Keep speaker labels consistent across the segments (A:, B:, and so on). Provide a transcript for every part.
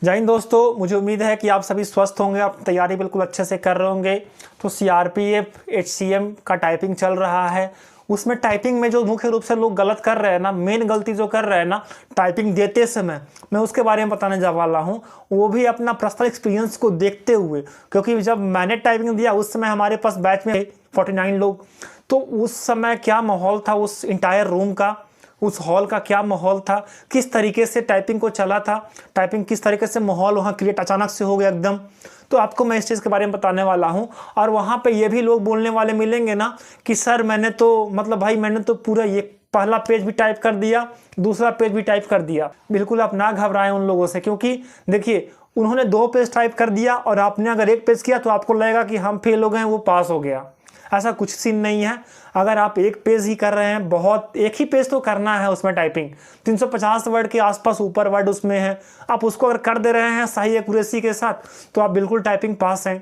A: जय हिंद दोस्तों, मुझे उम्मीद है कि आप सभी स्वस्थ होंगे, आप तैयारी बिल्कुल अच्छे से कर रहे होंगे। तो सीआरपीएफ एचसीएम का टाइपिंग चल रहा है। उसमें टाइपिंग में जो मुख्य रूप से लोग गलत कर रहे हैं ना, मेन गलती जो कर रहे हैं ना टाइपिंग देते समय, मैं उसके बारे में बताने जा वाला हूँ। वो भी अपना पर्सनल एक्सपीरियंस को देखते हुए, क्योंकि जब मैंने टाइपिंग दिया उस समय हमारे पास बैच में 49 लोग। तो उस समय क्या माहौल था उस इंटायर रूम का, उस हॉल का क्या माहौल था, किस तरीके से टाइपिंग को चला था, टाइपिंग किस तरीके से माहौल वहाँ क्रिएट अचानक से हो गया एकदम। तो आपको मैं इस चीज़ के बारे में बताने वाला हूँ। और वहाँ पे ये भी लोग बोलने वाले मिलेंगे ना कि सर मैंने तो भाई मैंने तो पूरा ये पहला पेज भी टाइप कर दिया, दूसरा पेज भी टाइप कर दिया। बिल्कुल आप ना घबराएं उन लोगों से, क्योंकि देखिए उन्होंने 2 पेज टाइप कर दिया और आपने अगर 1 पेज किया तो आपको लगेगा कि हम फेल हो गए, वो पास हो गया। ऐसा कुछ सीन नहीं है। अगर आप 1 पेज ही कर रहे हैं, बहुत एक ही पेज तो करना है उसमें टाइपिंग, 350 वर्ड के आसपास ऊपर वर्ड उसमें है, आप उसको अगर कर दे रहे हैं सही एक्यूरेसी के साथ तो आप बिल्कुल टाइपिंग पास हैं।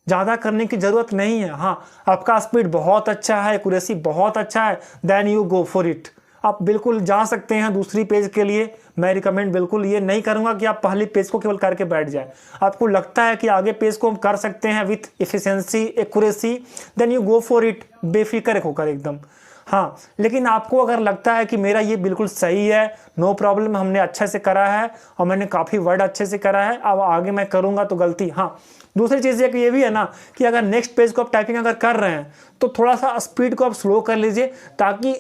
A: ज़्यादा करने की ज़रूरत नहीं है। हाँ, आपका स्पीड बहुत अच्छा है, एक्यूरेसी बहुत अच्छा है, then you go for it. आप बिल्कुल जा सकते हैं दूसरी पेज के लिए। मैं रिकमेंड बिल्कुल ये नहीं करूंगा कि आप पहली पेज को केवल करके बैठ जाए। आपको लगता है कि आगे पेज को हम कर सकते हैं with efficiency accuracy, then you go for it, बेफिक्र होकर एकदम। हाँ, लेकिन आपको अगर लगता है कि मेरा ये बिल्कुल सही है, नो प्रॉब्लम, हमने अच्छे से करा है और मैंने काफ़ी वर्ड अच्छे से करा है, अब आगे मैं करूँगा तो गलती। हाँ, दूसरी चीज़ ये भी है ना कि अगर नेक्स्ट पेज को आप टाइपिंग अगर कर रहे हैं तो थोड़ा सा स्पीड को आप स्लो कर लीजिए, ताकि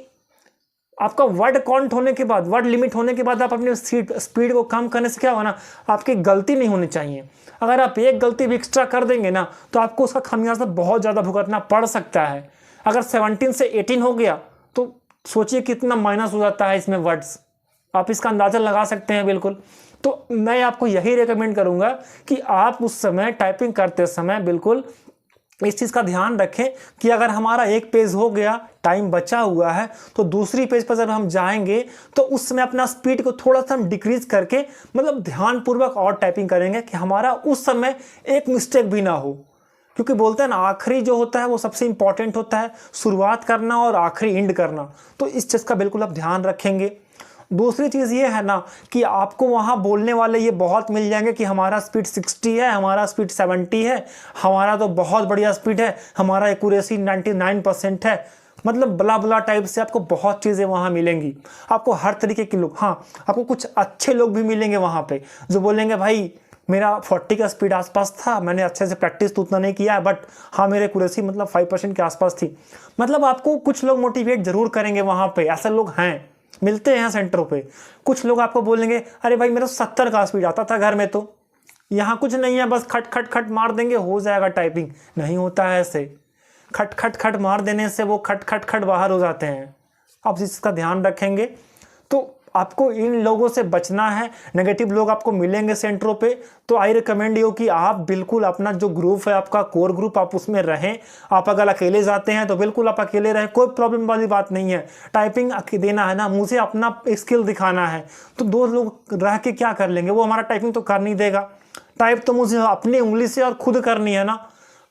A: आपका वर्ड काउंट होने के बाद, वर्ड लिमिट होने के बाद आप अपनी स्पीड को कम करने से क्या होगा ना, आपकी गलती नहीं होनी चाहिए। अगर आप एक गलती भी एक्स्ट्रा कर देंगे ना तो आपको उसका खमियाजा बहुत ज़्यादा भुगतना पड़ सकता है। अगर 17 से 18 हो गया तो सोचिए कितना माइनस हो जाता है इसमें वर्ड्स, आप इसका अंदाज़ा लगा सकते हैं बिल्कुल। तो मैं आपको यही रिकमेंड करूँगा कि आप उस समय टाइपिंग करते समय बिल्कुल इस चीज़ का ध्यान रखें कि अगर हमारा 1 पेज हो गया, टाइम बचा हुआ है, तो दूसरी पेज पर जब हम जाएंगे तो उस समय अपना स्पीड को थोड़ा सा हम डिक्रीज करके ध्यानपूर्वक और टाइपिंग करेंगे कि हमारा उस समय एक मिस्टेक भी ना हो। क्योंकि बोलते हैं ना, आखिरी जो होता है वो सबसे इंपॉर्टेंट होता है, शुरुआत करना और आखिरी एंड करना। तो इस चीज़ का बिल्कुल आप ध्यान रखेंगे। दूसरी चीज़ ये है ना कि आपको वहाँ बोलने वाले ये बहुत मिल जाएंगे कि हमारा स्पीड 60 है, हमारा स्पीड 70 है, हमारा तो बहुत बढ़िया स्पीड है, हमारा एक्यूरेसी 99% है, बला बला टाइप से आपको बहुत चीज़ें वहाँ मिलेंगी। आपको हर तरीके के लोग, हाँ, आपको कुछ अच्छे लोग भी मिलेंगे वहाँ पे जो बोलेंगे भाई मेरा 40 का स्पीड आसपास था, मैंने अच्छे से प्रैक्टिस तो उतना नहीं किया है, बट हाँ मेरे एक्यूरेसी 5% के आसपास थी। आपको कुछ लोग मोटिवेट जरूर करेंगे वहाँ पे, ऐसे लोग हैं, मिलते हैं सेंटरों पे। कुछ लोग आपको बोलेंगे अरे भाई मेरा 70 का स्पीड आता था घर में, तो यहाँ कुछ नहीं है, बस खट खट खट मार देंगे हो जाएगा टाइपिंग। नहीं होता है ऐसे, खट खट खट मार देने से वो खट खट खट बाहर हो जाते हैं। आप इसका ध्यान रखेंगे तो आपको इन लोगों से बचना है। नेगेटिव लोग आपको मिलेंगे सेंटरों पे, तो आई रिकमेंड यू कि आप बिल्कुल अपना जो ग्रुप है आपका कोर ग्रुप, आप उसमें रहें। आप अगर अकेले जाते हैं तो बिल्कुल आप अकेले रहें, कोई प्रॉब्लम वाली बात नहीं है। टाइपिंग देना है ना, मुझे अपना स्किल दिखाना है, तो 2 लोग रह के क्या कर लेंगे, वो हमारा टाइपिंग तो कर नहीं देगा। टाइप तो मुझे अपनी उंगली से और खुद करनी है ना,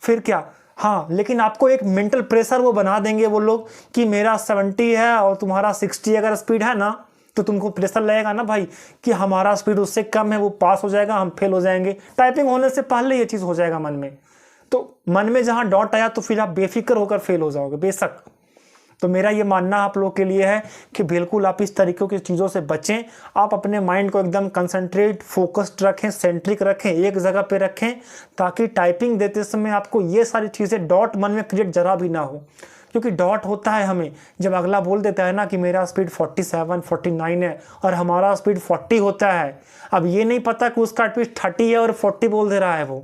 A: फिर क्या। हाँ, लेकिन आपको एक मेंटल प्रेशर वो बना देंगे वो लोग कि मेरा 70 है और तुम्हारा 60 अगर स्पीड है ना, तो तुमको प्रेशर लगेगा ना भाई कि हमारा स्पीड उससे कम है, वो पास हो जाएगा, हम फेल हो जाएंगे। टाइपिंग होने से पहले ये चीज़ हो जाएगा मन में, तो मन में जहाँ डॉट आया तो फिर आप बेफिक्र होकर फेल हो जाओगे बेशक। तो मेरा ये मानना आप लोग के लिए है कि बिल्कुल आप इस तरीके की चीज़ों से बचें। आप अपने माइंड को एकदम कंसंट्रेट, फोकस्ड रखें, सेंट्रिक रखें, एक जगह पे रखें, ताकि टाइपिंग देते समय आपको ये सारी चीज़ें डॉट मन में क्रिएट जरा भी ना हो। क्योंकि डॉट होता है हमें जब अगला बोल देता है ना कि मेरा स्पीड 47, 49 है और हमारा स्पीड 40 होता है। अब ये नहीं पता कि उसका स्पीड 30 है और 40 बोल दे रहा है वो,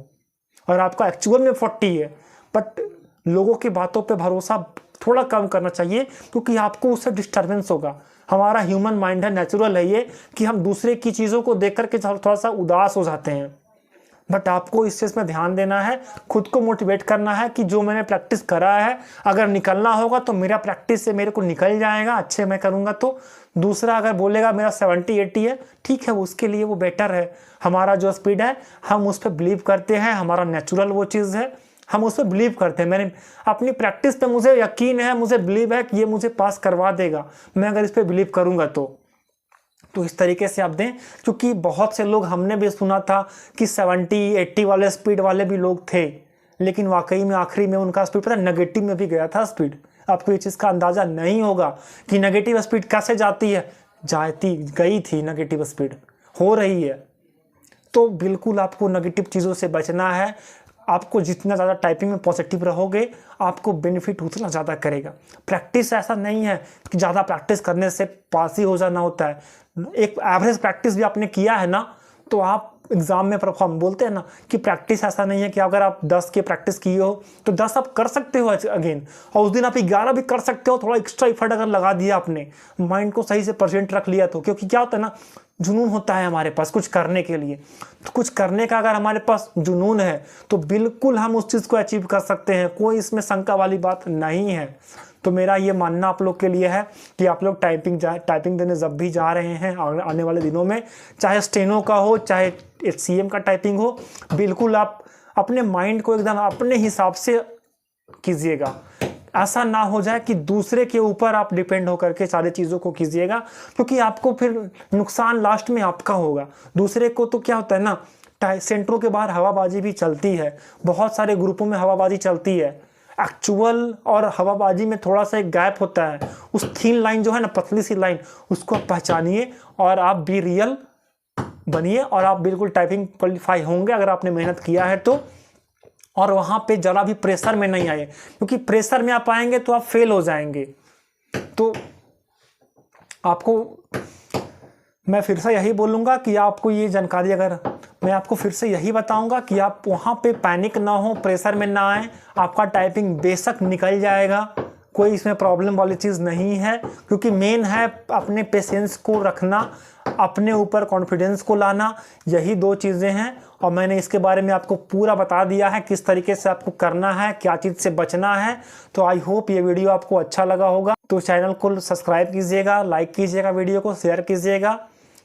A: और आपका एक्चुअल में 40 है। बट लोगों की बातों पे भरोसा थोड़ा कम करना चाहिए, क्योंकि आपको उससे डिस्टर्बेंस होगा। हमारा ह्यूमन माइंड है, नेचुरल है ये कि हम दूसरे की चीज़ों को देख करके थोड़ा सा उदास हो जाते हैं। बट आपको इस चीज़ में ध्यान देना है, खुद को मोटिवेट करना है कि जो मैंने प्रैक्टिस करा है, अगर निकलना होगा तो मेरा प्रैक्टिस से मेरे को निकल जाएगा, अच्छे मैं करूँगा तो। दूसरा अगर बोलेगा मेरा 70-80 है, ठीक है, उसके लिए वो बेटर है। हमारा जो स्पीड है हम उस पर बिलीव करते हैं, हमारा नेचुरल वो चीज़ है, हम उस पर बिलीव करते हैं। मैंने अपनी प्रैक्टिस पे मुझे यकीन है, मुझे बिलीव है कि ये मुझे पास करवा देगा, मैं अगर इस पर बिलीव करूँगा तो इस तरीके से आप दें, क्योंकि बहुत से लोग, हमने भी सुना था कि 70-80 वाले स्पीड वाले भी लोग थे, लेकिन वाकई में आखिरी में उनका स्पीड पता नेगेटिव में भी गया था स्पीड। आपको ये चीज़ का अंदाज़ा नहीं होगा कि नेगेटिव स्पीड कैसे जाती है, गई थी नेगेटिव स्पीड, हो रही है। तो बिल्कुल आपको नेगेटिव चीज़ों से बचना है। आपको जितना ज़्यादा टाइपिंग में पॉजिटिव रहोगे, आपको बेनिफिट उतना ज़्यादा करेगा। प्रैक्टिस ऐसा नहीं है कि ज़्यादा प्रैक्टिस करने से पास ही हो जाना होता है। एक एवरेज प्रैक्टिस भी आपने किया है ना, तो आप एग्ज़ाम में परफॉर्म, बोलते हैं ना कि प्रैक्टिस ऐसा नहीं है कि अगर आप 10 की प्रैक्टिस किए हो तो 10 आप कर सकते हो अगेन, और उस दिन आप 11 भी कर सकते हो। थोड़ा एक्स्ट्रा एफर्ट अगर लगा दिया आपने, माइंड को सही से प्रेजेंट रख लिया तो। क्योंकि क्या होता है ना, जुनून होता है हमारे पास कुछ करने के लिए, तो कुछ करने का अगर हमारे पास जुनून है तो बिल्कुल हम उस चीज़ को अचीव कर सकते हैं, कोई इसमें शंका वाली बात नहीं है। तो मेरा ये मानना आप लोग के लिए है कि आप लोग टाइपिंग देने जब भी जा रहे हैं आने वाले दिनों में, चाहे स्टेनो का हो चाहे HCM का टाइपिंग हो, बिल्कुल आप अपने माइंड को एकदम अपने हिसाब से कीजिएगा। ऐसा ना हो जाए कि दूसरे के ऊपर आप डिपेंड होकर के सारी चीज़ों को कीजिएगा, क्योंकि आपको फिर नुकसान लास्ट में आपका होगा। दूसरे को तो क्या होता है ना, सेंटरों के बाहर हवाबाजी भी चलती है, बहुत सारे ग्रुपों में हवाबाजी चलती है। एक्चुअल और हवाबाजी में थोड़ा सा एक गैप होता है। उस थीन लाइन जो है ना, पतली सी लाइन, उसको आप पहचानिए और आप बी रियल बनिए, और आप बिल्कुल टाइपिंग क्वालिफाई होंगे अगर आपने मेहनत किया है तो। और वहाँ पे ज़रा भी प्रेशर में नहीं आए, क्योंकि प्रेशर में आप आएंगे तो आप फेल हो जाएंगे। तो आपको मैं फिर से यही बोलूँगा कि आपको ये जानकारी, अगर मैं आपको फिर से यही बताऊंगा कि आप वहाँ पे पैनिक ना हो, प्रेशर में ना आए। आपका टाइपिंग बेशक निकल जाएगा, कोई इसमें प्रॉब्लम वाली चीज़ नहीं है, क्योंकि मेन है अपने पेशेंस को रखना, अपने ऊपर कॉन्फिडेंस को लाना, यही 2 चीज़ें हैं। और मैंने इसके बारे में आपको पूरा बता दिया है किस तरीके से आपको करना है, क्या चीज़ से बचना है। तो आई होप ये वीडियो आपको अच्छा लगा होगा। तो चैनल को सब्सक्राइब कीजिएगा, लाइक कीजिएगा, वीडियो को शेयर कीजिएगा,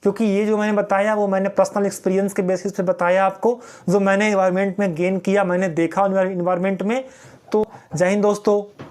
A: क्योंकि ये जो मैंने बताया वो मैंने पर्सनल एक्सपीरियंस के बेसिस पे बताया आपको, जो मैंने इन्वायरमेंट में गेन किया, मैंने देखा इन्वायरमेंट में। तो जय हिंद दोस्तों।